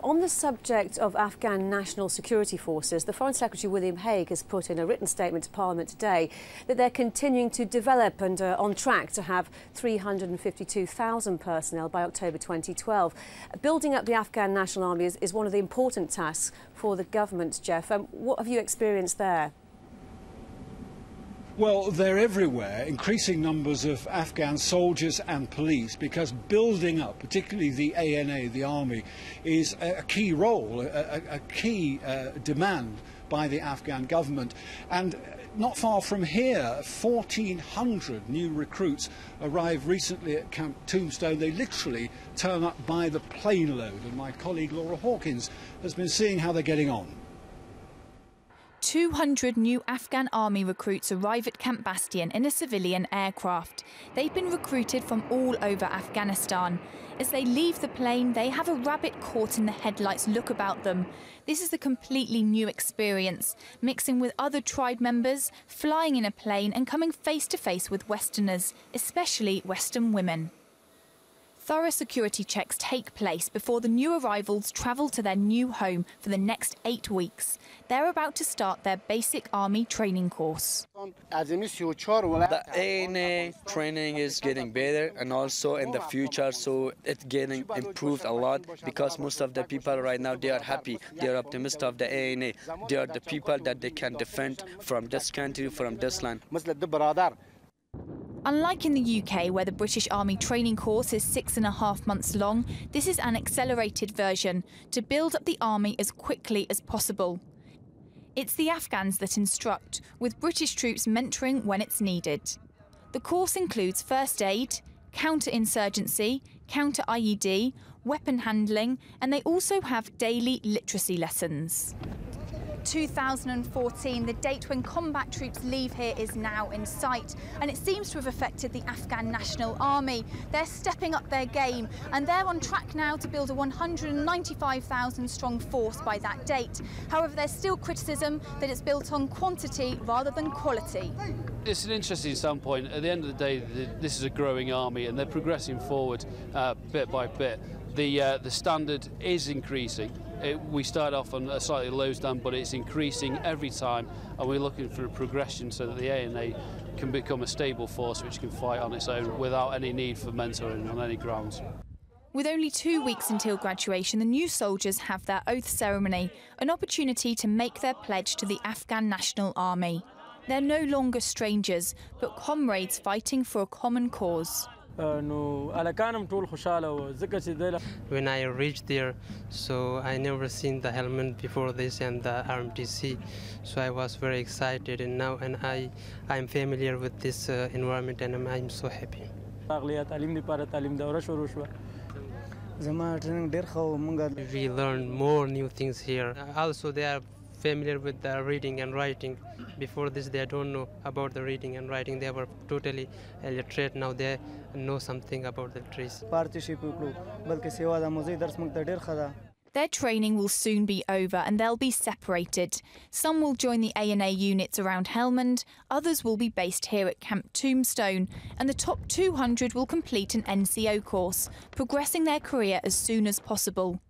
On the subject of Afghan national security forces, the Foreign Secretary William Hague has put in a written statement to Parliament today that they're continuing to develop and are on track to have 352,000 personnel by October 2012. Building up the Afghan National Army is one of the important tasks for the government, Jeff. What have you experienced there? Well, they're everywhere, increasing numbers of Afghan soldiers and police, because building up, particularly the ANA, the army, is a key role, a key demand by the Afghan government. And not far from here, 1,400 new recruits arrived recently at Camp Tombstone. They literally turn up by the plane load, and my colleague Laura Hawkins has been seeing how they're getting on. 200 new Afghan army recruits arrive at Camp Bastion in a civilian aircraft. They've been recruited from all over Afghanistan. As they leave the plane, they have a rabbit caught in the headlights look about them. This is a completely new experience, mixing with other tribe members, flying in a plane and coming face to face with Westerners, especially Western women. Thorough security checks take place before the new arrivals travel to their new home for the next 8 weeks. They're about to start their basic army training course. The ANA training is getting better, and also in the future, so it's getting improved a lot, because most of the people right now, they are happy. They are optimistic of the ANA. They are the people that they can defend from this country, from this land. Unlike in the UK, where the British Army training course is 6.5 months long, this is an accelerated version to build up the army as quickly as possible. It's the Afghans that instruct, with British troops mentoring when it's needed. The course includes first aid, counter-insurgency, counter-IED, weapon handling, and they also have daily literacy lessons. 2014, the date when combat troops leave here, is now in sight, and it seems to have affected the Afghan National Army. They're stepping up their game, and they're on track now to build a 195,000 strong force by that date. However, there's still criticism that it's built on quantity rather than quality. It's an interesting standpoint. At the end of the day, this is a growing army, and they're progressing forward bit by bit. The standard is increasing. We start off on a slightly low stand, but it's increasing every time, and we're looking for a progression so that the ANA can become a stable force which can fight on its own without any need for mentoring on any grounds. With only 2 weeks until graduation, the new soldiers have their oath ceremony, an opportunity to make their pledge to the Afghan National Army. They're no longer strangers, but comrades fighting for a common cause. When I reached there, so I never seen the Helmand before this and the RMTC, so I was very excited, and now I'm familiar with this environment, and I'm so happy. We learned more new things here. Also, they are familiar with the reading and writing. Before this, they don't know about the reading and writing. They were totally illiterate. Now they know something about the trees. Their training will soon be over, and they'll be separated. Some will join the ANA units around Helmand, others will be based here at Camp Tombstone, and the top 200 will complete an NCO course, progressing their career as soon as possible.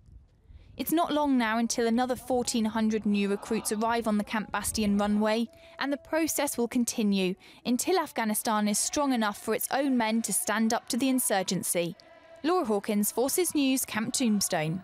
It's not long now until another 1,400 new recruits arrive on the Camp Bastion runway, and the process will continue until Afghanistan is strong enough for its own men to stand up to the insurgency. Laura Hawkins, Forces News, Camp Tombstone.